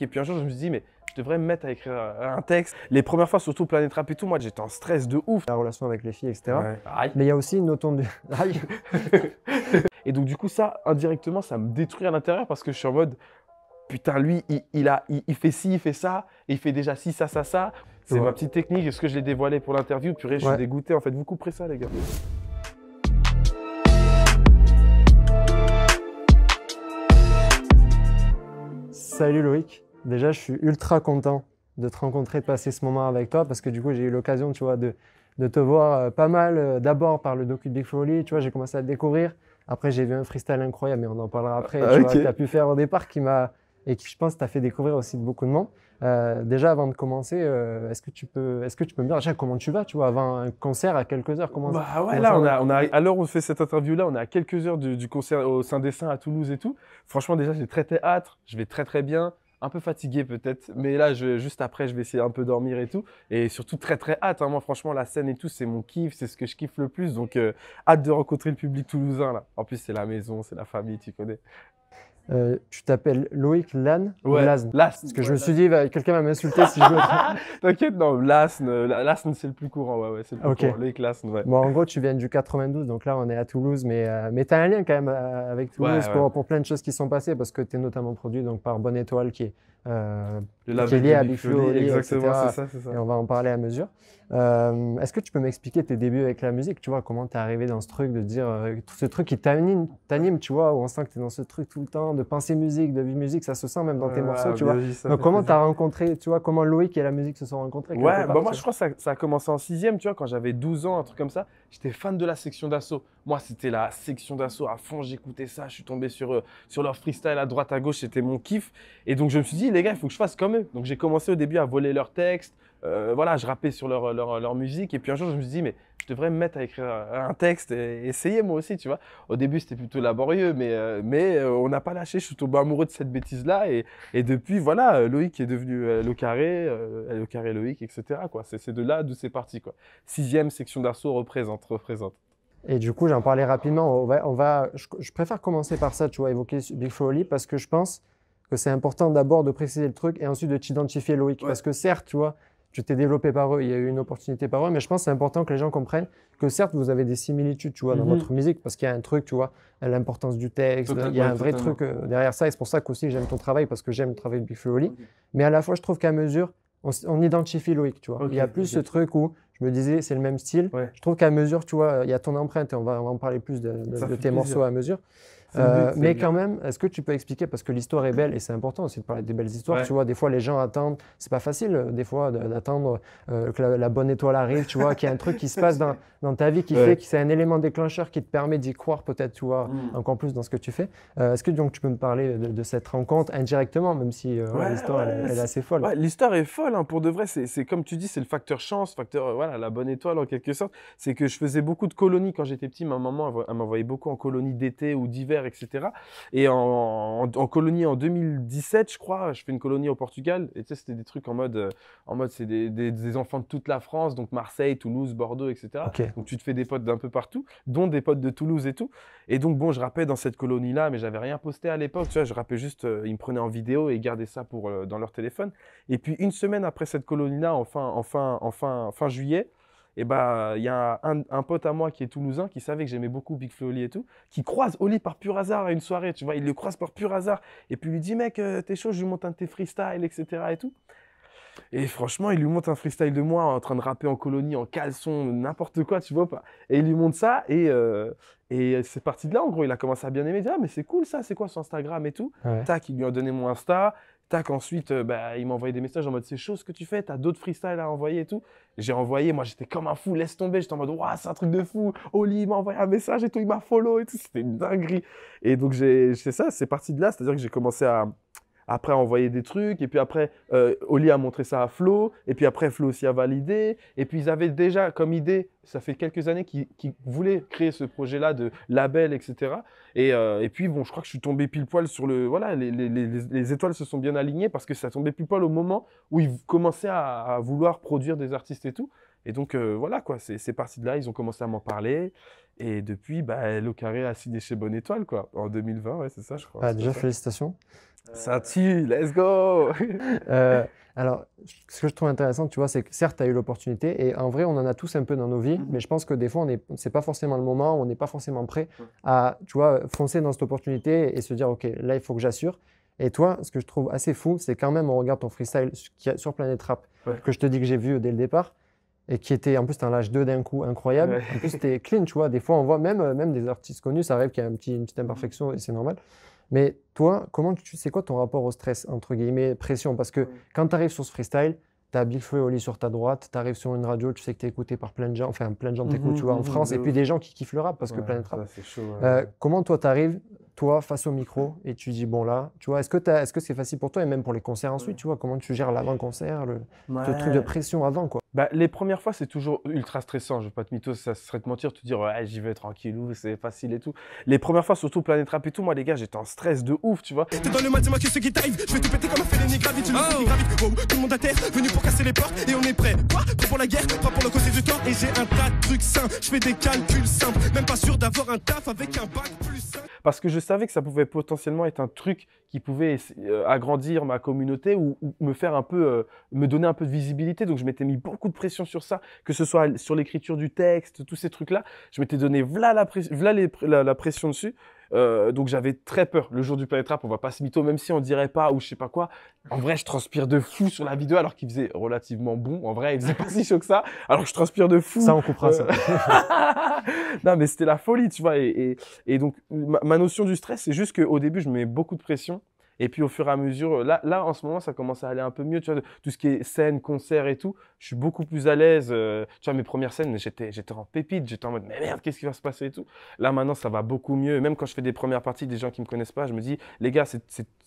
Et puis un jour, je me suis dit, mais je devrais me mettre à écrire un texte. Les premières fois, surtout Planète Rap et tout, moi, j'étais en stress de ouf. La relation avec les filles, etc. Ouais. Aïe. Mais il y a aussi une notion de... Aïe. Et donc, du coup, ça, indirectement, ça me détruit à l'intérieur parce que je suis en mode, putain, lui, il fait ci, il fait ça, et il fait déjà ci, ça, ça, ça. C'est ma petite technique. Est-ce que je l'ai dévoilé pour l'interview? Purée, je suis dégoûté. En fait, vous couperez ça, les gars. Salut Loïc. Déjà, je suis ultra content de te rencontrer, de passer ce moment avec toi parce que du coup, j'ai eu l'occasion, tu vois, de te voir pas mal. D'abord par le docu de Big Flo et Oli, tu vois, j'ai commencé à te découvrir. Après, j'ai vu un freestyle incroyable, mais on en parlera après, tu vois, que tu as pu faire au départ et qui, je pense, t'a fait découvrir aussi de beaucoup de monde. Déjà, avant de commencer, est-ce que tu peux me dire déjà comment tu vas, tu vois, avant un concert à quelques heures, comment Bah ouais, comment là, ça va à l'heure où on fait cette interview-là, on est à quelques heures du concert au Saint-Dessin à Toulouse et tout. Franchement, déjà, j'ai très hâte. Je vais très bien. Un peu fatigué peut-être, mais là, juste après, je vais essayer un peu dormir et tout. Et surtout, très hâte. Hein. Moi, franchement, la scène et tout, c'est mon kiff, c'est ce que je kiffe le plus. Donc, hâte de rencontrer le public toulousain, là. En plus, c'est la maison, c'est la famille, tu connais. Tu t'appelles Loïc Lan ou Ouais, Lasn? Lasn. Parce que je me suis dit, quelqu'un va m'insulter si je me trompe. T'inquiète, non, Lasn, c'est le plus courant, ouais, c'est le plus courant. Loïc Lasn, ouais. Bon, en gros, tu viens du 92, donc là, on est à Toulouse, mais tu as un lien quand même avec Toulouse pour plein de choses qui sont passées, parce que tu es notamment produit donc, par Bonne Étoile, qui est lié à Big Flo et Oli, exactement, etc. c'est ça. Et on va en parler à mesure. Est-ce que tu peux m'expliquer tes débuts avec la musique, tu vois, comment tu es arrivé dans ce truc, de dire tout ce truc qui t'anime, tu vois, où on sent que tu es dans ce truc tout le temps, de penser musique, de vivre musique, ça se sent même dans tes morceaux, tu vois. Donc comment tu as rencontré, tu vois, comment Loïc et la musique se sont rencontrés? Ouais, bah moi je crois que ça a commencé en 6e, tu vois, quand j'avais 12 ans, un truc comme ça. J'étais fan de la section d'assaut. Moi, c'était la section d'assaut à fond, j'écoutais ça, je suis tombé sur leur freestyle à droite, à gauche, c'était mon kiff. Et donc je me suis dit, les gars, il faut que je fasse comme eux. Donc j'ai commencé au début à voler leurs textes, voilà, je rappais sur leur musique. Et puis un jour, je me suis dit, mais je devrais me mettre à écrire un texte et essayer moi aussi, tu vois. Au début, c'était plutôt laborieux, mais on n'a pas lâché. Je suis tombé amoureux de cette bêtise-là. Et depuis, voilà, Loïc est devenu Le Carré Loïc, etc. quoi. C'est de là d'où c'est parti, quoi. 6e section d'assaut représente. Et du coup, j'en parlais rapidement. Je préfère commencer par ça, tu vois, évoquer Big Flo et Oli, parce que je pense que c'est important d'abord de préciser le truc et ensuite de t'identifier Loïc. Ouais. Parce que certes, tu vois, tu t'es développé par eux, il y a eu une opportunité par eux, mais je pense que c'est important que les gens comprennent que certes, vous avez des similitudes, tu vois, dans votre musique, parce qu'il y a un truc, tu vois, l'importance du texte, il y a un vrai truc derrière ça, et c'est pour ça qu'aussi j'aime ton travail, parce que j'aime le travail de Big Flo et Oli. Mais à la fois, je trouve qu'à mesure, on identifie Loïc, tu vois. Il y a plus ce truc où je me disais, c'est le même style. Ouais. Je trouve qu'à mesure, tu vois, il y a ton empreinte, et on va en parler plus de tes morceaux à mesure. Mais quand même, est-ce que tu peux expliquer, parce que l'histoire est belle et c'est important aussi de parler des belles histoires, tu vois, des fois les gens attendent, c'est pas facile des fois d'attendre que la bonne étoile arrive, tu vois, qu'il y a un truc qui se passe dans ta vie qui fait que c'est un élément déclencheur qui te permet d'y croire peut-être, tu vois, encore plus dans ce que tu fais. Est-ce que donc tu peux me parler de cette rencontre indirectement, même si l'histoire elle est assez folle? Ouais, l'histoire est folle, hein, pour de vrai, c'est comme tu dis, c'est le facteur chance, voilà, la bonne étoile en quelque sorte. C'est que je faisais beaucoup de colonies quand j'étais petit, ma maman elle m'envoyait beaucoup en colonies d'été ou d'hiver, etc. Et en colonie en 2017, je crois, je fais une colonie au Portugal. Et tu sais, c'était des trucs en mode c'est des enfants de toute la France, donc Marseille, Toulouse, Bordeaux, etc. Okay. Donc tu te fais des potes d'un peu partout, dont des potes de Toulouse et tout. Et donc bon, je rappais dans cette colonie-là, mais j'avais rien posté à l'époque. Tu vois, je rappais juste, ils me prenaient en vidéo et ils gardaient ça dans leur téléphone. Et puis une semaine après cette colonie-là, fin juillet, et bah, il y a un pote à moi qui est toulousain, qui savait que j'aimais beaucoup Big Flo et Oli et tout, qui croise Oli par pur hasard à une soirée, tu vois, il le croise par pur hasard, et puis il lui dit, mec, t'es chaud, je lui monte un de tes freestyles, etc. et tout. Et franchement, il lui monte un freestyle de moi en train de rapper en colonie, en caleçon, n'importe quoi, tu vois pas. Et il lui montre ça, et c'est parti de là, en gros, il a commencé à bien aimer, il dit, ah, mais c'est cool ça, c'est quoi son Instagram et tout. Ouais. Tac, il lui a donné mon Insta. Tac, ensuite, il m'a envoyé des messages en mode c'est chaud ce que tu fais, t'as d'autres freestyles à envoyer et tout. J'ai envoyé, moi j'étais comme un fou, laisse tomber, j'étais en mode waouh, c'est un truc de fou. Oli il m'a envoyé un message et tout, il m'a follow et tout, c'était une dinguerie. Et donc c'est ça, c'est parti de là, c'est-à-dire que j'ai commencé à après envoyer des trucs, et puis après, Oli a montré ça à Flo, et puis après, Flo aussi a validé, et puis ils avaient déjà comme idée, ça fait quelques années qu'ils voulaient créer ce projet-là de label, etc. Et puis, bon, je crois que je suis tombé pile poil sur le... Voilà, les étoiles se sont bien alignées parce que ça tombait pile poil au moment où ils commençaient à vouloir produire des artistes et tout. Et donc, voilà, quoi, c'est parti de là, ils ont commencé à m'en parler. Et depuis, Le Carré a signé chez Bonne Étoile, quoi, en 2020, ouais, c'est ça, je crois. Déjà, félicitations. Ça tue, let's go! Euh, alors, ce que je trouve intéressant, tu vois, c'est que certes, tu as eu l'opportunité et en vrai, on en a tous un peu dans nos vies, mais je pense que des fois, c'est pas forcément le moment, on n'est pas forcément prêt à, tu vois, foncer dans cette opportunité et se dire, OK, là, il faut que j'assure. Et toi, ce que je trouve assez fou, c'est quand même, on regarde ton freestyle sur Planet Rap, Ouais. que je te dis que j'ai vu dès le départ, et qui était, en plus, t'es un l'âge 2 d'un coup incroyable. Ouais. En plus, t'es clean, tu vois. Des fois, on voit même des artistes connus, ça arrive qu'il y a une petite imperfection et c'est normal. Mais toi, c'est quoi ton rapport au stress, entre guillemets, pression? Parce que quand tu arrives sur ce freestyle, tu as Big Flo et Oli sur ta droite, tu arrives sur une radio, tu sais que tu es écouté par plein de gens, enfin plein de gens t'écoutent, tu vois, en France, De et puis ouf. des gens qui kiffent le rap, parce que Ouais, Planet Rap. ça, c'est chaud. Comment toi, tu arrives, toi, face au micro, et tu dis, bon là, tu vois, est-ce que c'est facile pour toi, et même pour les concerts ensuite, tu vois, comment tu gères l'avant-concert, ce truc de Ouais. pression avant, quoi? Bah, les premières fois, c'est toujours ultra stressant. Je vais pas te mytho, ça serait te mentir, te dire ouais, j'y vais tranquillou, c'est facile et tout. Les premières fois, surtout Planet Rap et tout, moi les gars, j'étais en stress de ouf, tu vois. T'es dans le mat, dis-moi que ce qui t'arrive. Je vais te péter comme un félénie gravite. Tu me dis gravite. Wow, tout le monde à terre, venu pour casser les portes. Et on est prêt. Quoi? Prêt pour la guerre, prêt pour le causer du temps. Et j'ai un tas de trucs sains. Je fais des calculs simples. Même pas sûr d'avoir un taf avec un bac plus simple. Parce que je savais que ça pouvait potentiellement être un truc qui pouvait agrandir ma communauté ou me faire un peu, me donner un peu de visibilité. Donc je m'étais mis beaucoup de pression sur ça, que ce soit sur l'écriture du texte, tous ces trucs-là. Je m'étais donné la pression dessus. Donc j'avais très peur. Le jour du Planet Rap, on va pas se mytho, même si on dirait pas ou je sais pas quoi. En vrai, je transpire de fou sur la vidéo alors qu'il faisait relativement bon. En vrai, il faisait pas si chaud que ça. Alors que je transpire de fou. Ça, on coupera ça. Non, mais c'était la folie, tu vois. Et donc, ma notion du stress, c'est juste qu'au début, je me mets beaucoup de pression. Et puis, au fur et à mesure, là, en ce moment, ça commence à aller un peu mieux. Tu vois, tout ce qui est scène, concert et tout, je suis beaucoup plus à l'aise. Tu vois, mes premières scènes, j'étais en pépite. J'étais en mode, mais merde, qu'est-ce qui va se passer et tout. Là, maintenant, ça va beaucoup mieux. Et même quand je fais des premières parties, des gens qui me connaissent pas, je me dis, les gars,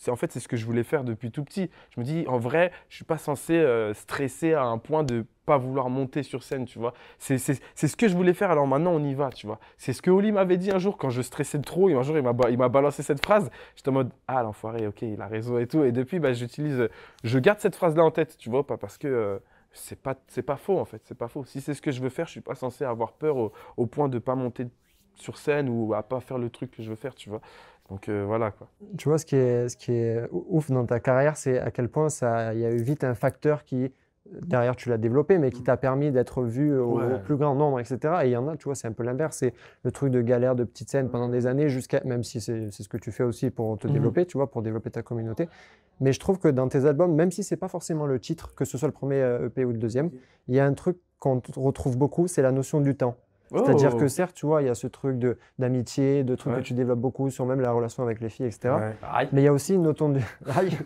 en fait, c'est ce que je voulais faire depuis tout petit. Je me dis, en vrai, je suis pas censé stresser à un point de pas vouloir monter sur scène, tu vois. C'est ce que je voulais faire, alors maintenant on y va, tu vois. C'est ce que Oli m'avait dit un jour quand je stressais trop, et un jour il m'a balancé cette phrase. J'étais en mode, ah l'enfoiré, ok, il a raison et tout. Et depuis, bah, je garde cette phrase-là en tête, tu vois, pas parce que c'est pas faux en fait, c'est pas faux. Si c'est ce que je veux faire, je suis pas censé avoir peur au point de pas monter sur scène ou à pas faire le truc que je veux faire, tu vois. Donc voilà quoi. Tu vois, ce qui est ouf dans ta carrière, c'est à quel point il y a eu vite un facteur qui, derrière, tu l'as développé, mais qui t'a permis d'être vu au Ouais. plus grand nombre, etc. Et il y en a, tu vois, c'est un peu l'inverse. C'est le truc de galère, de petites scènes pendant des années, même si c'est ce que tu fais aussi pour te développer, tu vois, pour développer ta communauté. Mais je trouve que dans tes albums, même si c'est pas forcément le titre, que ce soit le premier EP ou le deuxième, il y a un truc qu'on retrouve beaucoup, c'est la notion du temps. C'est-à-dire que certes, tu vois, il y a ce truc d'amitié, de trucs Ouais. que tu développes beaucoup sur même la relation avec les filles, etc. Ouais. Aïe. Mais il y a aussi une notion Aïe.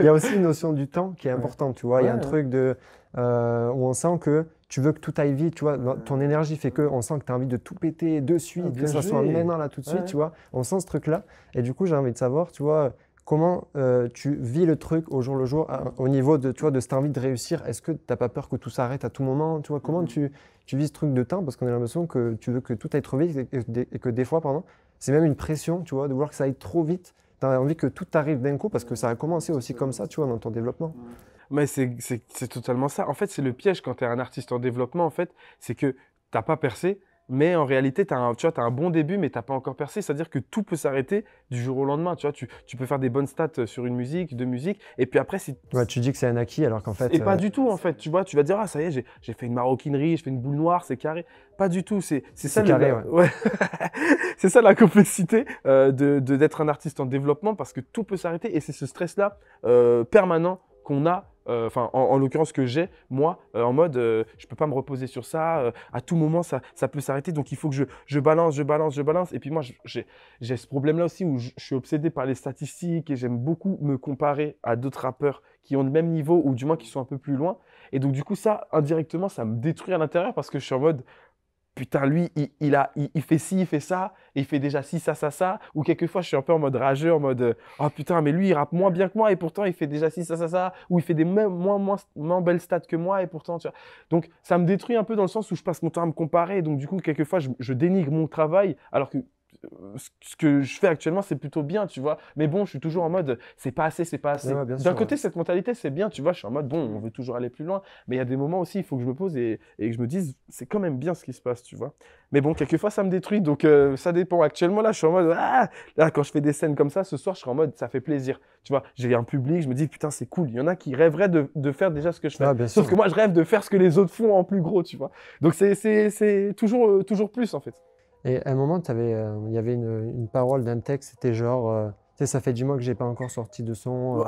Il y a aussi une notion du temps qui est importante, tu vois. Il y a un Ouais. truc où on sent que tu veux que tout aille vite, tu vois. Ton énergie fait que on sent que tu as envie de tout péter de suite, Ah, que bien ça soit joué. maintenant, là, tout de suite, Ouais. tu vois. On sent ce truc-là. Et du coup, j'ai envie de savoir, tu vois, comment tu vis le truc au jour le jour, au niveau de, tu vois, de cette envie de réussir. Est-ce que tu n'as pas peur que tout s'arrête à tout moment, tu vois. Comment tu vis ce truc de temps? Parce qu'on a l'impression que tu veux que tout aille trop vite et que des fois, pardon, c'est même une pression, tu vois, de vouloir que ça aille trop vite. Tu as envie que tout arrive d'un coup parce que ça a commencé aussi comme ça, tu vois, dans ton développement. Mais c'est totalement ça. En fait, c'est le piège quand tu es un artiste en développement, en fait, c'est que t'as pas percé, mais en réalité, tu vois, t'as un bon début, mais t'as pas encore percé. C'est-à-dire que tout peut s'arrêter du jour au lendemain. Tu vois, tu peux faire des bonnes stats sur une musique, deux musiques, et puis après, Ouais, tu dis que c'est un acquis alors qu'en fait. et pas du tout, en fait. Tu vois, tu vas dire, ah, ça y est, j'ai fait une maroquinerie, je fais une boule noire, c'est carré. Pas du tout. C'est ça carré, ouais. C'est ça la complexité d'être un artiste en développement parce que tout peut s'arrêter et c'est ce stress-là permanent qu'on a. Enfin, en l'occurrence que j'ai, moi, en mode, je peux pas me reposer sur ça. À tout moment, ça peut s'arrêter. Donc, il faut que je balance. Et puis moi, j'ai ce problème-là aussi où je suis obsédé par les statistiques et j'aime beaucoup me comparer à d'autres rappeurs qui ont le même niveau ou du moins qui sont un peu plus loin. Et donc, du coup, ça, indirectement, ça me détruit à l'intérieur parce que je suis en mode, putain, lui, il fait ci, il fait ça, et il fait déjà ci, ça. Ou quelquefois, je suis un peu en mode rageux, en mode, oh putain, mais lui, il rappe moins bien que moi, et pourtant, il fait déjà ci, ça. Ou il fait des moins belles stats que moi, et pourtant, tu vois. Donc, ça me détruit un peu dans le sens où je passe mon temps à me comparer. Donc, du coup, quelquefois, je dénigre mon travail, alors que ce que je fais actuellement, c'est plutôt bien, tu vois. Mais bon, je suis toujours en mode, c'est pas assez, c'est pas assez. Ouais, bien D'un sûr, côté, cette mentalité, c'est bien, tu vois. Je suis en mode, bon, on veut toujours aller plus loin. Mais il y a des moments aussi, il faut que je me pose et que je me dise, c'est quand même bien ce qui se passe, tu vois. Mais bon, quelquefois, ça me détruit, donc ça dépend. Actuellement, là, je suis en mode, ah! Là, quand je fais des scènes comme ça, ce soir, je serai en mode, ça fait plaisir. Tu vois, j'ai un public, je me dis, putain, c'est cool. Il y en a qui rêveraient de faire déjà ce que je fais. Ouais, bien Sauf sûr. que moi, je rêve de faire ce que les autres font en plus gros, tu vois. Donc, c'est toujours plus, en fait. Et à un moment, il y avait une parole d'un texte, c'était genre, tu sais, ça fait 10 mois que j'ai pas encore sorti de son. Ouais,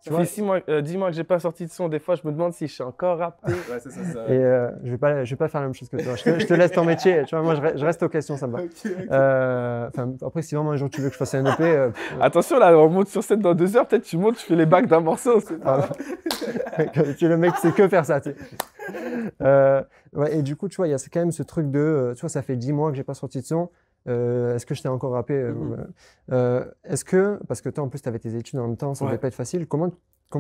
tu ça vois, fait 6 mois, 10 mois que j'ai pas sorti de son. Des fois, je me demande si je suis encore rappé. Ouais, c'est ça. et je vais pas faire la même chose que toi. Je te laisse ton métier. Tu vois, moi, je reste aux questions, ça me va. Enfin, après, si vraiment un jour tu veux que je fasse un EP, Attention, là, on monte sur scène dans 2 heures. Peut-être tu montes, tu fais les bacs d'un morceau. tu es le mec qui sait que faire ça. Tu sais. Ouais, et du coup, tu vois, il y a quand même ce truc de, tu vois, ça fait 10 mois que j'ai pas sorti de son. Est-ce que je t'ai encore rappé Est-ce que, parce que toi en plus tu avais tes études en même temps, ça ne devait pas être facile, comment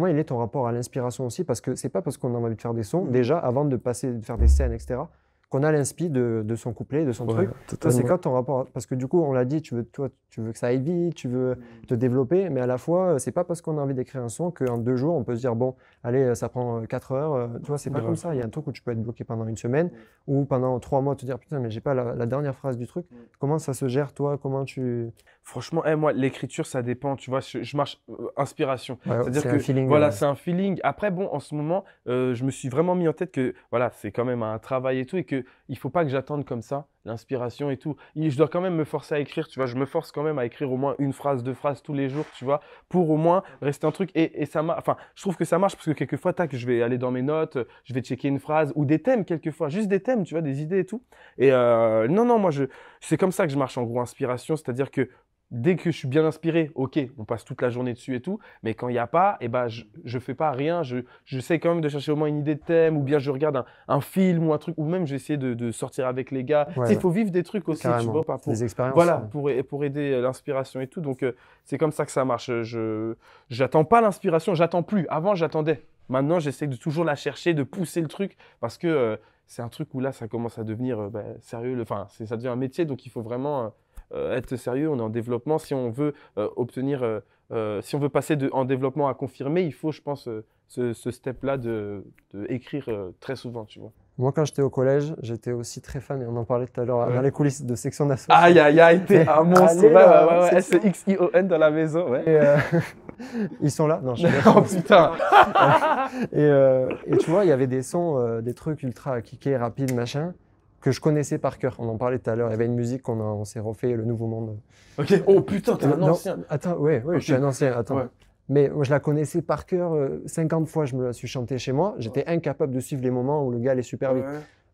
il est ton rapport à l'inspiration aussi? Parce que c'est pas parce qu'on a envie de faire des sons, déjà avant de faire des scènes, etc., qu'on a l'inspi de son couplet, de son truc. Toi, c'est quoi ton rapport? Parce que du coup, on l'a dit, tu veux que ça aille vite, tu veux te développer, mais à la fois, c'est pas parce qu'on a envie d'écrire un son qu'en 2 jours, on peut se dire, bon, allez, ça prend 4 heures. Tu vois, c'est pas comme ça. Il y a un truc où tu peux être bloqué pendant une semaine ou pendant 3 mois, te dire, putain, mais j'ai pas la dernière phrase du truc. Comment ça se gère, toi? Comment tu… Franchement, moi, l'écriture, ça dépend. Tu vois, je marche inspiration. Ouais, C'est-à-dire c'est que un feeling, voilà, c'est un feeling. Après, bon, en ce moment, je me suis vraiment mis en tête que voilà, c'est quand même un travail et tout, et que il faut pas que j'attende comme ça l'inspiration et tout. Je dois quand même me forcer à écrire. Tu vois, je me force quand même à écrire au moins 1 phrase, 2 phrases tous les jours. Tu vois, pour au moins rester un truc. Et ça marche. Enfin, je trouve que ça marche parce que quelquefois, tac, je vais aller dans mes notes, je vais checker une phrase ou des thèmes quelquefois, juste des thèmes, tu vois, des idées et tout. Et non, moi, c'est comme ça que je marche en gros, inspiration, c'est-à-dire que dès que je suis bien inspiré, ok, on passe toute la journée dessus et tout, mais quand il n'y a pas, eh ben, je fais pas rien, j'essaie quand même de chercher au moins une idée de thème, ou bien je regarde un film ou un truc, ou même j'essaie de sortir avec les gars. Ouais, Tu sais, il faut vivre des trucs aussi, tu vois, pas pour, des expériences. voilà, pour aider l'inspiration et tout. Donc, c'est comme ça que ça marche. J'attends pas l'inspiration, j'attends plus. Avant, j'attendais. Maintenant, j'essaie de toujours la chercher, de pousser le truc, parce que c'est un truc où là, ça commence à devenir sérieux. Enfin, ça devient un métier, donc il faut vraiment être sérieux. On est en développement. Si on veut si on veut passer en développement à confirmer, il faut, je pense, ce step-là de écrire très souvent, tu vois. Moi, quand j'étais au collège, j'étais aussi très fan, et on en parlait tout à l'heure, dans les coulisses de section d'assaut. Aïe, t'es un monstre. Ouais, SXION dans la maison, ouais. Et, ils sont là? Non, je suis Oh putain. et tu vois, il y avait des sons, des trucs ultra kickés, rapides, machin, que je connaissais par cœur. On en parlait tout à l'heure. Il y avait une musique on s'est refait, Le Nouveau Monde. Ok. Oh putain, t'es un ancien. Attends, ouais, okay. Je suis un ancien. Attends. Ouais. Mais moi, je la connaissais par cœur. 50 fois, je me la suis chantée chez moi. J'étais incapable de suivre les moments où le gars allait super vite.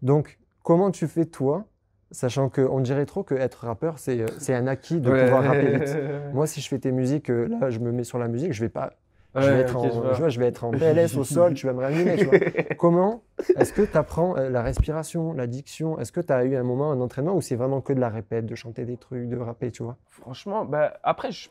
Donc, comment tu fais, toi, sachant qu'on dirait trop qu'être rappeur, c'est un acquis de pouvoir rapper vite. Moi, si je fais tes musiques, là, je me mets sur la musique, je vais pas… je vais être en PLS au sol, tu vas me réanimer. Tu vois. Comment est-ce que tu apprends la respiration, la diction? Est-ce que tu as eu un moment, un entraînement, où c'est vraiment que de la répète, de chanter des trucs, de rapper, tu vois? Franchement, après, je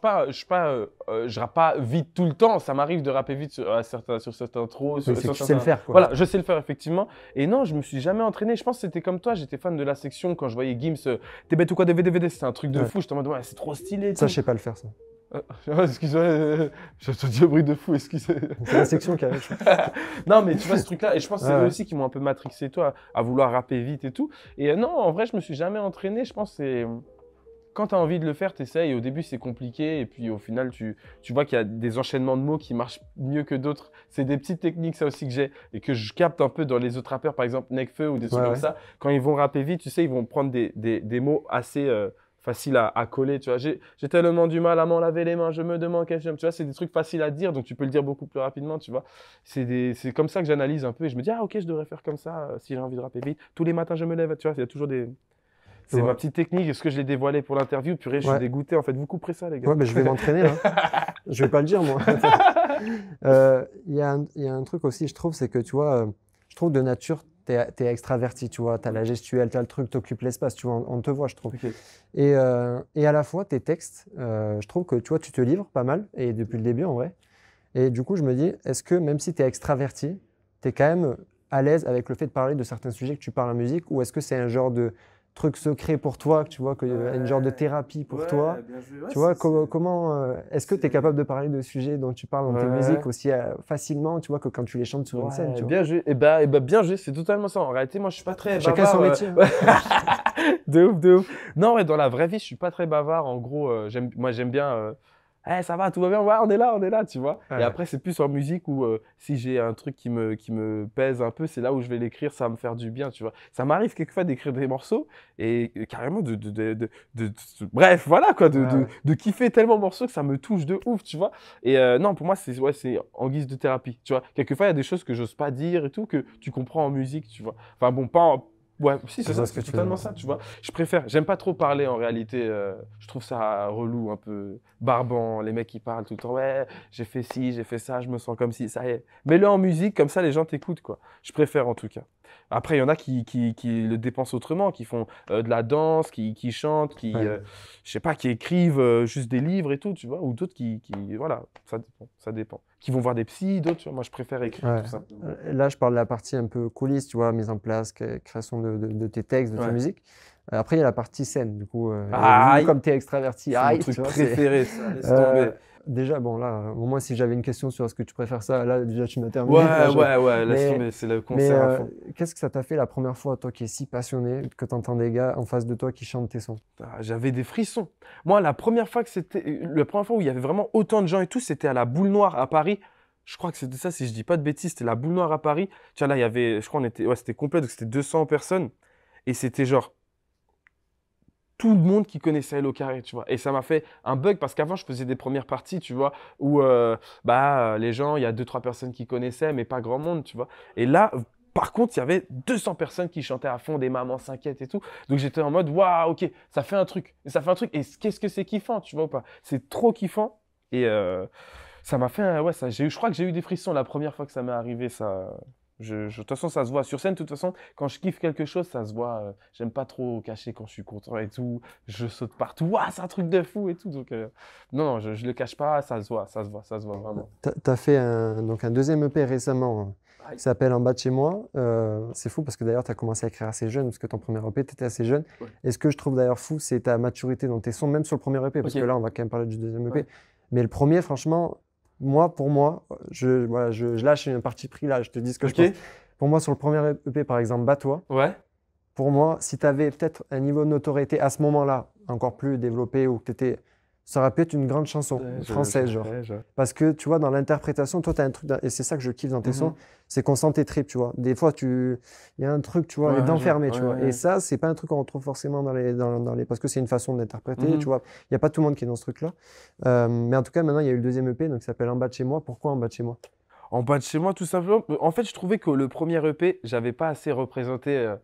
rappe pas vite tout le temps. Ça m'arrive de rapper vite sur certains intros. Tu sais le faire, quoi. Voilà, je sais le faire, effectivement. Et non, je me suis jamais entraîné. Je pense que c'était comme toi. J'étais fan de la section quand je voyais Gims. T'es bête ou quoi, DVD, c'était un truc de fou. J'étais en mode, ouais, c'est trop stylé. Ça, je sais pas le faire, ça. Excuse-moi, je te dis un bruit de fou, excusez. C'est la section qui a… Non, mais tu vois ce truc-là, et je pense que c'est eux aussi qui m'ont un peu matrixé, toi, à vouloir rapper vite et tout. Et non, en vrai, je me suis jamais entraîné. Je pense que c'est… Quand tu as envie de le faire, tu essayes. Au début, c'est compliqué. Et puis, au final, tu vois qu'il y a des enchaînements de mots qui marchent mieux que d'autres. C'est des petites techniques, ça aussi, que j'ai et que je capte un peu dans les autres rappeurs, par exemple Nekfeu ou des trucs comme ça. Quand ils vont rapper vite, tu sais, ils vont prendre des mots assez… facile à coller, tu vois. J'ai tellement du mal à m'en laver les mains, je me demande qu'est-ce que j'aime. Tu vois, c'est des trucs faciles à dire, donc tu peux le dire beaucoup plus rapidement, tu vois. C'est comme ça que j'analyse un peu et je me dis, ah ok, je devrais faire comme ça si j'ai envie de rapper vite. Tous les matins, je me lève, tu vois, il y a toujours des… C'est ma petite technique. Est-ce que je l'ai dévoilée pour l'interview? Purée, je suis dégoûté. En fait, vous couperez ça, les gars. Ouais, mais je vais m'entraîner, là. Je vais pas le dire, moi. Il y a un truc aussi, je trouve, c'est que, tu vois, je trouve de nature, t'es extraverti, tu vois, t'as la gestuelle, t'as le truc, t'occupes l'espace, tu vois, on te voit, je trouve. Okay. Et à la fois, tes textes, je trouve que, tu vois, tu te livres pas mal, et depuis le début, en vrai. Et du coup, je me dis, est-ce que même si t'es extraverti, t'es quand même à l'aise avec le fait de parler de certains sujets que tu parles en musique, ou est-ce que c'est un genre de truc secret pour toi, que tu vois, une genre de thérapie pour toi. Tu vois, comment est-ce que tu es capable de parler de sujets dont tu parles dans tes musiques aussi facilement, tu vois, que quand tu les chantes sur une scène, tu vois. Bien joué. Bien joué, c'est totalement ça. En réalité, moi, je suis pas très Chacun bavard. son métier. De ouf, de ouf. Non, ouais, dans la vraie vie, je suis pas très bavard. En gros, moi, j'aime bien. Ça va, tout va bien, ouais, on est là, tu vois. Ouais. Et après, c'est plus en musique où si j'ai un truc qui me pèse un peu, c'est là où je vais l'écrire, ça va me faire du bien, tu vois. Ça m'arrive quelquefois d'écrire des morceaux et carrément bref, voilà quoi, de kiffer tellement de morceaux que ça me touche de ouf, tu vois. Et non, pour moi, c'est en guise de thérapie, tu vois. Quelquefois, il y a des choses que j'ose pas dire et tout, que tu comprends en musique, tu vois. Enfin bon, pas en. Ouais, si, c'est ça, c'est totalement ça, tu vois. J'aime pas trop parler en réalité. Je trouve ça relou, un peu barbant. Les mecs qui parlent tout le temps, ouais, j'ai fait ci, j'ai fait ça, je me sens comme si, ça y est. Mets-le en musique, comme ça les gens t'écoutent, quoi. Je préfère en tout cas. Après, il y en a qui le dépensent autrement, qui font de la danse, qui chantent, je sais pas, qui écrivent juste des livres et tout, tu vois, ou d'autres voilà, ça dépend. Qui vont voir des psys, d'autres, tu vois, moi je préfère écrire tout ça. Là, je parle de la partie un peu coulisses, tu vois, mise en place, création de tes textes, de ta musique. Après, il y a la partie scène, du coup, comme tu es extraverti, c'est mon truc préféré, ça, laisse tomber. Déjà, bon, là, moi, si j'avais une question sur est-ce que tu préfères ça, là, déjà, tu m'as terminé. Ouais, laisse tomber, c'est le concert à fond. Qu'est-ce que ça t'a fait la première fois, toi qui es si passionné, que tu entends des gars en face de toi qui chantent tes sons? J'avais des frissons. Moi, la première fois où il y avait vraiment autant de gens et tout, c'était à la Boule Noire à Paris. Je crois que c'était ça, si je dis pas de bêtises, c'était la Boule Noire à Paris. Tu vois, là, il y avait, je crois, c'était complet, donc c'était 200 personnes. Et c'était genre tout le monde qui connaissait Hello Carré, tu vois. Et ça m'a fait un bug parce qu'avant, je faisais des premières parties, tu vois, où les gens, il y a 2-3 personnes qui connaissaient, mais pas grand monde, tu vois. Et là, par contre, il y avait 200 personnes qui chantaient à fond, des mamans s'inquiètent et tout. Donc j'étais en mode, waouh, ok, ça fait un truc. Et ça fait un truc. Et qu'est-ce que c'est kiffant, tu vois ou pas? C'est trop kiffant. Et ça m'a fait, je crois que j'ai eu des frissons la première fois que ça m'est arrivé, ça. De toute façon, ça se voit sur scène. De toute façon, quand je kiffe quelque chose, ça se voit. J'aime pas trop cacher quand je suis content et tout. Je saute partout. Waouh, c'est un truc de fou et tout. Donc, non, je le cache pas. Ça se voit vraiment. Tu as fait un deuxième EP récemment qui s'appelle En bas de chez moi. C'est fou parce que d'ailleurs, tu as commencé à écrire assez jeune parce que ton premier EP, tu étais assez jeune. Ouais. Et ce que je trouve d'ailleurs fou, c'est ta maturité dans tes sons, même sur le premier EP. Parce que là, on va quand même parler du deuxième EP. Ouais. Mais le premier, franchement. Pour moi, je lâche une partie pris là, je te dis ce que je pense. Pour moi, sur le premier EP, par exemple, Bat-toi, pour moi, si tu avais peut-être un niveau de notoriété à ce moment-là encore plus développé ou que tu étais. Ça aurait pu être une grande chanson française, Parce que, tu vois, dans l'interprétation, toi, tu as un truc, et c'est ça que je kiffe dans tes sons, c'est qu'on sent tes tripes, tu vois. Des fois, il y a un truc, tu vois, d'enfermé, tu vois. Et ça, c'est pas un truc qu'on retrouve forcément dans les parce que c'est une façon d'interpréter, tu vois. Il n'y a pas tout le monde qui est dans ce truc-là. Mais en tout cas, maintenant, il y a eu le deuxième EP, donc ça s'appelle En bas de chez moi. Pourquoi En bas de chez moi? En bas de chez moi, tout simplement. En fait, je trouvais que le premier EP, j'avais pas assez représenté.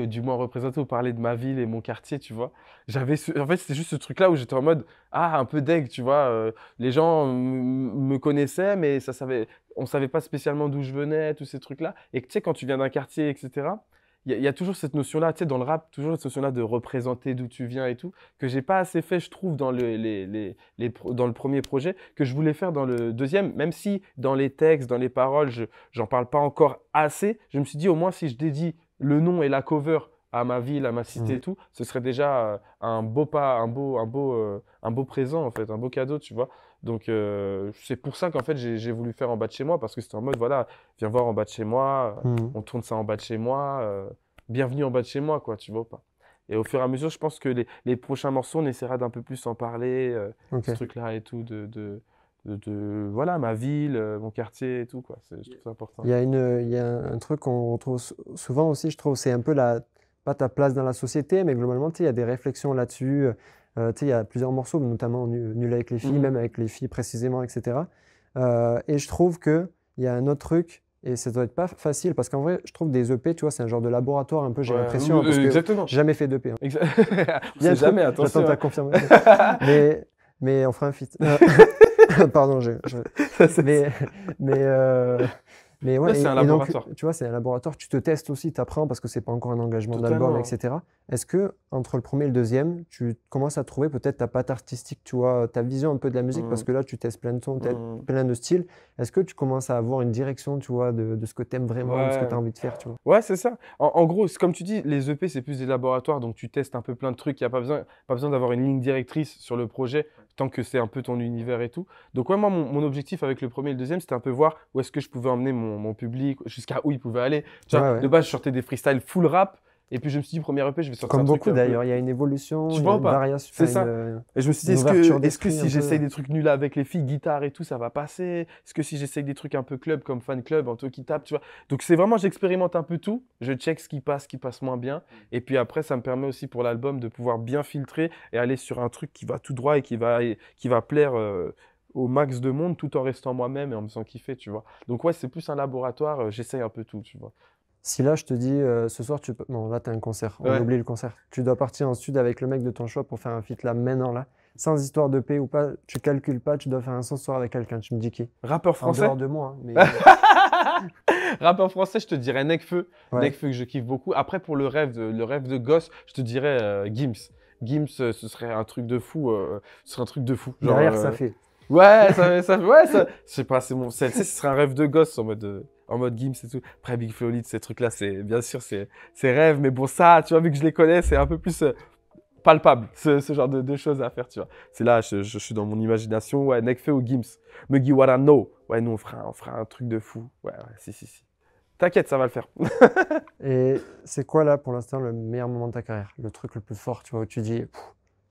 Du moins représenter ou parler de ma ville et mon quartier, tu vois. En fait, c'était juste ce truc-là où j'étais en mode, un peu deg, tu vois. Les gens me connaissaient, mais on savait pas spécialement d'où je venais, tous ces trucs-là. Et tu sais, quand tu viens d'un quartier, etc., il y a toujours cette notion-là, tu sais, dans le rap, toujours cette notion-là de représenter d'où tu viens et tout, que j'ai pas assez fait, je trouve, dans dans le premier projet, que je voulais faire dans le deuxième, même si dans les textes, dans les paroles, j'en parle pas encore assez. Je me suis dit, au moins, si je dédie le nom et la cover à ma ville, à ma cité et tout, ce serait déjà un beau présent en fait, un beau cadeau, tu vois. Donc c'est pour ça qu'en fait j'ai voulu faire En bas de chez moi parce que c'était en mode voilà, viens voir En bas de chez moi, on tourne ça En bas de chez moi, bienvenue En bas de chez moi quoi, tu vois ou pas. Et au fur et à mesure, je pense que les prochains morceaux, on essaiera d'un peu plus en parler, ce truc-là et tout voilà, ma ville, mon quartier et tout, quoi. Je trouve ça important. Il y a un truc qu'on retrouve souvent aussi, je trouve, c'est un peu pas ta place dans la société, mais globalement, il y a des réflexions là-dessus. Il y a plusieurs morceaux, notamment Nul avec les filles, même avec les filles précisément, etc. Et je trouve qu'il y a un autre truc, et ça doit être pas facile, parce qu'en vrai, je trouve des EP, tu vois, c'est un genre de laboratoire un peu, j'ai l'impression. Exactement. J'ai jamais fait d'EP. On jamais, attention. J'attends ta confirmation. mais on fera un feat. Pardon, mais Mais Ouais, ouais, c'est un et donc, laboratoire. tu vois, c'est un laboratoire, tu te testes aussi, tu apprends parce que c'est pas encore un engagement Totalement. d'album, etc. Est-ce que entre le premier et le deuxième, tu commences à trouver peut-être ta patte artistique, tu vois, ta vision un peu de la musique, parce Mm, que là, tu testes plein de sons, peut-être mm. plein de styles. Est-ce que tu commences à avoir une direction, tu vois, de ce que tu aimes vraiment, de ce que tu Ouais. as envie de faire, tu vois? Ouais, c'est ça. En gros, comme tu dis, les EP, c'est plus des laboratoires, donc tu testes un peu plein de trucs. Il n'y a pas besoin d'avoir une ligne directrice sur le projet, tant que c'est un peu ton univers et tout. Donc, ouais, moi, mon objectif avec le premier et le deuxième, c'était un peu voir où est-ce que je pouvais emmener mon public, jusqu'à où il pouvait aller. Tu vois, Ouais, ouais. de base, je sortais des freestyles full rap, et puis je me suis dit, premier EP, je vais sortir un Comme truc beaucoup un peu. d'ailleurs, il y a une évolution, Tu il y a vois une pas? variation, C'est enfin, ça. Et je me suis dit, une ouverture est-ce que d'esprit si un peu. j'essaye des trucs nuls avec les filles, guitare et tout, ça va passer? Est-ce que si j'essaye des trucs un peu club, comme fan club, un truc qui tape, tu vois? Donc c'est vraiment, j'expérimente un peu tout, je check ce qui passe moins bien. Et puis après, ça me permet aussi pour l'album de pouvoir bien filtrer et aller sur un truc qui va tout droit et qui va plaire au max de monde tout en restant moi-même et en me faisant kiffer, tu vois? Donc ouais, c'est plus un laboratoire, j'essaye un peu tout, tu vois? Si là, je te dis, ce soir, tu peux. Bon, là, tu as un concert. On Ouais. oublie le concert. Tu dois partir en sud avec le mec de ton choix pour faire un feat là, maintenant, là. Sans histoire de paix ou pas, tu calcules pas, tu dois faire un son ce soir avec quelqu'un. Tu me dis qui? Rappeur En français? dehors de moi, hein, mais Rappeur français, je te dirais Nekfeu. ouais. Nekfeu que je kiffe beaucoup. Après, pour le rêve de gosse, je te dirais Gims. Gims, ce serait un truc de fou. Ce serait un truc de fou. Genre, Derrière, ça fait. Ouais, ouais, ça. Je sais pas, c'est mon. Tu sais, ce serait un rêve de gosse en mode Gims et tout. Après, Big Flo Oli, ces trucs-là, bien sûr, c'est rêve. Mais bon, ça, tu vois, vu que je les connais, c'est un peu plus palpable, ce genre de choses à faire, tu vois. C'est là, je suis dans mon imagination. Ouais, Nekfeu ou Gims. Muggy What I Know. Ouais, nous, on fera un truc de fou. Ouais, si. T'inquiète, ça va le faire. Et c'est quoi là, pour l'instant, le meilleur moment de ta carrière? Le truc le plus fort, tu vois, où tu dis,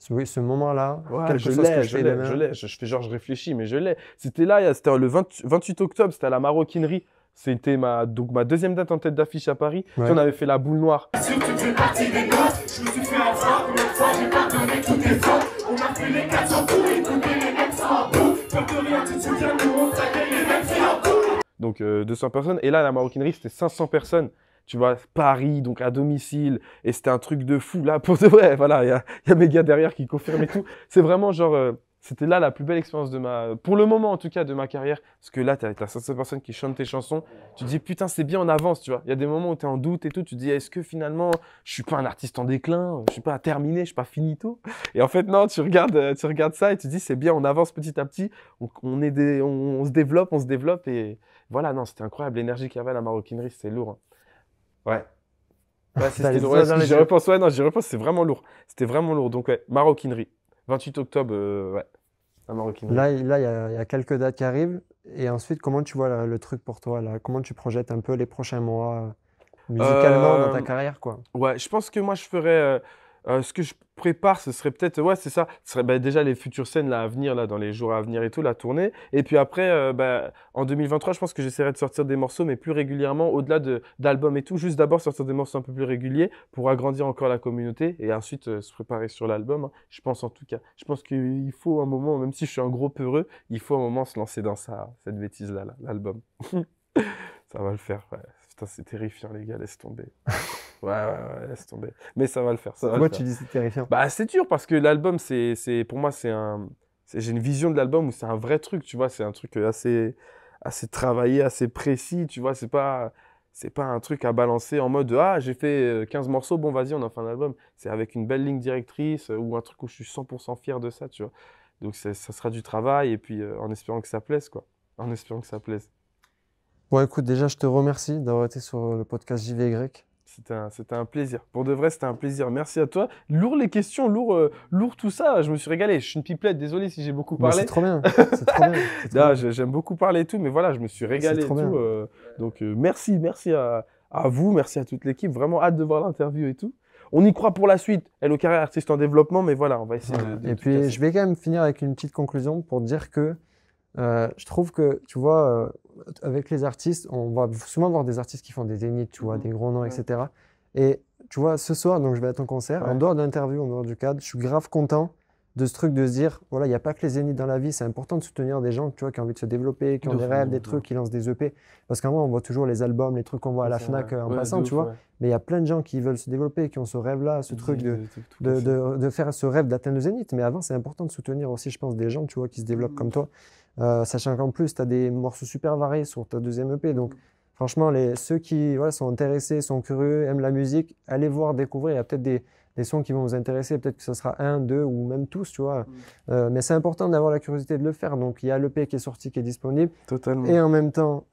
oui, ce moment-là, Ouais, quelque je chose que l'ai, je fais demain. je l'ai. Je fais genre, je réfléchis, mais je l'ai. C'était là, c'était le 28 octobre, c'était à la Maroquinerie. C'était ma deuxième date en tête d'affiche à Paris. Ouais. Puis on avait fait la boule noire. Sur toute une partie des gosses, je me suis fait avoir. Une autre fois, j'ai pardonné tous tes fautes. On a fait les 400 coups, écouté les mêmes sans bout. Peur de rien, tu te souviens, nous, on traquait les mêmes filles en couple. Donc 200 personnes. Et là, à la Maroquinerie, c'était 500 personnes. Tu vois, Paris, donc à domicile. Et c'était un truc de fou. Là, pour de vrai, voilà, il y a mes gars derrière qui confirment et tout. C'est vraiment genre, c'était là la plus belle expérience pour le moment en tout cas, de ma carrière. Parce que là, t'as 500 personnes qui chantent tes chansons. Tu te dis, putain, c'est bien, on avance, tu vois. Il y a des moments où t'es en doute et tout. Tu te dis, est-ce que finalement, je suis pas un artiste en déclin? Je suis pas terminé, je suis pas finito? Et en fait, non, tu regardes ça et tu te dis, c'est bien, on avance petit à petit. On se développe et voilà, non, c'était incroyable. L'énergie qu'il y avait à la Maroquinerie, c'était lourd, hein. Ouais. Ouais, T'as les c'était lourd. doigts Ouais, dans les j'y yeux. repense, ouais, non, j'y repense, c'est vraiment lourd. C'était vraiment lourd. Donc, ouais, Maroquinerie. 28 octobre, ouais, la Maroquinerie. Là, il y a quelques dates qui arrivent. Et ensuite, comment tu vois le truc pour toi là? Comment tu projettes un peu les prochains mois musicalement dans ta carrière, quoi? Ouais, je pense que moi, je ferais. Ce que je prépare, ce serait peut-être. Ouais, c'est ça. Ce serait déjà les futures scènes là, à venir, là, dans les jours à venir et tout, la tournée. Et puis après, en 2023, je pense que j'essaierai de sortir des morceaux, mais plus régulièrement, au-delà d'albums et tout. Juste d'abord sortir des morceaux un peu plus réguliers pour agrandir encore la communauté et ensuite se préparer sur l'album, hein. Je pense en tout cas. Je pense qu'il faut un moment, même si je suis un gros peureux, il faut un moment se lancer dans cette bêtise-là, là, l'album. Ça va le faire. Ouais. Putain, c'est terrifiant, les gars, laisse tomber. Ouais, laisse tomber. Mais ça va le faire, ça va Pourquoi le faire. tu dis c'est terrifiant? Bah, c'est dur parce que l'album, pour moi, j'ai une vision de l'album où c'est un vrai truc, tu vois. C'est un truc assez travaillé, assez précis, tu vois. C'est pas un truc à balancer en mode ah, j'ai fait 15 morceaux, bon, vas-y, on en fait un album. C'est avec une belle ligne directrice ou un truc où je suis 100% fier de ça, tu vois. Donc, ça sera du travail et puis en espérant que ça plaise, quoi. En espérant que ça plaise. Bon, écoute, déjà, je te remercie d'avoir été sur le podcast JVY. C'était un plaisir. Pour de vrai, c'était un plaisir. Merci à toi. Lourd les questions, lourd tout ça. Je me suis régalé. Je suis une pipelette, désolé si j'ai beaucoup Mais parlé. c'est trop bien. C'est trop bien. C'est trop Non, bien. j'aime beaucoup parler et tout, mais voilà, je me suis régalé et trop tout. bien. Donc, merci à vous, merci à toute l'équipe. Vraiment hâte de voir l'interview et tout. On y croit pour la suite. Hello Carré, artiste en développement, mais voilà, on va essayer de Et tout puis, casser. je vais quand même finir avec une petite conclusion pour dire que je trouve que, tu vois, avec les artistes, on va souvent voir des artistes qui font des zéniths, tu vois, des gros noms, Ouais. etc. Et tu vois, ce soir, donc je vais à ton concert, Ouais. en dehors de l'interview, en dehors du cadre, je suis grave content de ce truc de se dire, voilà, il n'y a pas que les zéniths dans la vie, c'est important de soutenir des gens, tu vois, qui ont envie de se développer, qui ont De des fou, rêves, de des fou. trucs, qui lancent des EP. Parce qu'en vrai, on voit toujours les albums, les trucs qu'on voit à la C'est Fnac vrai. en Ouais, passant, de tu ouf, vois. ouais. Mais il y a plein de gens qui veulent se développer, qui ont ce rêve-là, ce truc tout casser. de faire ce rêve d'atteindre le zénith. Mais avant, c'est important de soutenir aussi, je pense, des gens, tu vois, qui se développent comme toi. Sachant qu'en plus, tu as des morceaux super variés sur ta deuxième EP. Donc, Franchement, ceux qui voilà, sont intéressés, sont curieux, aiment la musique, allez voir, découvrir. Il y a peut-être des sons qui vont vous intéresser. Peut-être que ce sera un, deux ou même tous, tu vois. Mais c'est important d'avoir la curiosité de le faire. Donc, il y a l'EP qui est sorti, qui est disponible. Totalement. Et en même temps,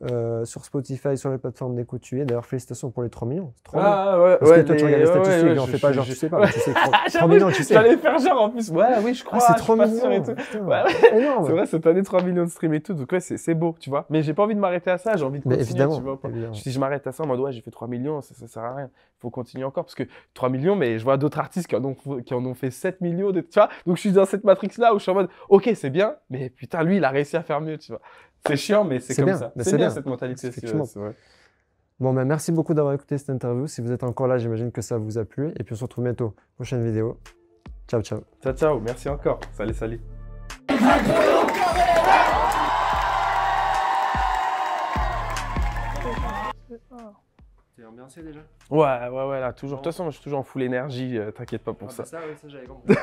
sur Spotify, sur les plateformes d'écoute, tu es. D'ailleurs, félicitations pour les 3 millions. C'est trop bien. Ouais, Parce que toi, tu regardes les statistiques, on fait pas genre, tu sais pas. Mais tu sais, 3 millions, tu sais. J'allais faire genre en plus. Ouais, oui, je crois. Ah, c'est je suis 3 pas sûr millions. et tout. Putain, Ouais. énorme. C'est vrai, cette année, 3 millions de streams et tout. Donc, ouais, c'est beau, tu vois. Mais j'ai pas envie de m'arrêter à ça. J'ai envie de Mais continuer, évidemment, tu vois. évidemment. Si je m'arrête à ça en mode, ouais, j'ai fait 3 millions, ça sert à rien. Il faut continuer encore. Parce que 3 millions, mais je vois d'autres artistes qui en ont fait 7 millions. Tu vois. Donc, je suis dans cette matrix-là où je suis en mode, ok, c'est bien, mais putain, lui, il a réussi à faire mieux, tu vois. C'est chiant, mais c'est comme bien, ça. mais C'est c'est bien bien. cette mentalité. Effectivement. C'est vrai. Bon, ben, merci beaucoup d'avoir écouté cette interview. Si vous êtes encore là, j'imagine que ça vous a plu. Et puis, on se retrouve bientôt. Prochaine vidéo. Ciao, ciao. Ciao, ciao. Merci encore. Salut, salut. T'es ambiancé déjà? Ouais, là, toujours. De toute façon, je suis toujours en full énergie. T'inquiète pas pour ça. Ça, oui, ça j'avais compris.